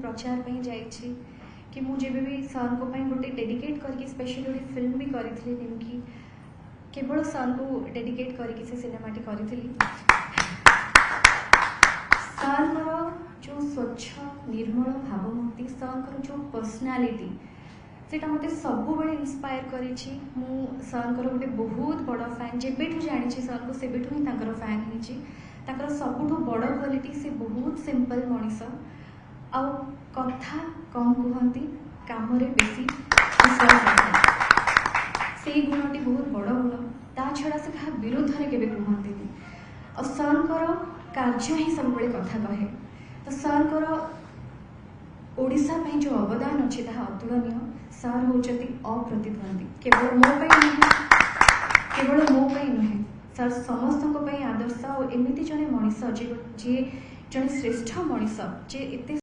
प्रचार पे जाइए कि मुझे भी सर को गोटे डेडिकेट करके स्पेशली गोटे फिल्म भी करी जेमि केवल सर को डेडिकेट करके से सिनेमाटी करी सर जो स्वच्छ निर्मल भावमूर्ति सर जो पर्सनालिटी सेटा मते सब बड़े इंस्पायर करी सर गोटे बहुत बड़ फैन जेबेठू जानी सर को सेबेठू ही तांकर फैन होकर सबुठू बड़ क्वालिटी से बहुत सिंपल मनीष आ कथा कम कहती काम बेसी से गुणटी बहुत बड़ गुण ता छड़ा से क्या विरोध में केवे कहते और सर कार्य ही सब बड़े कथा कहे तो सर ओडिशा पे जो अवदान अच्छे ता अतुलनीय सर होती अप्रतिद्वंदी केवल मो नुहे सर समस्त आदर्श और एमती जड़े मनीष जी जड़े श्रेष्ठ मनीष जे एत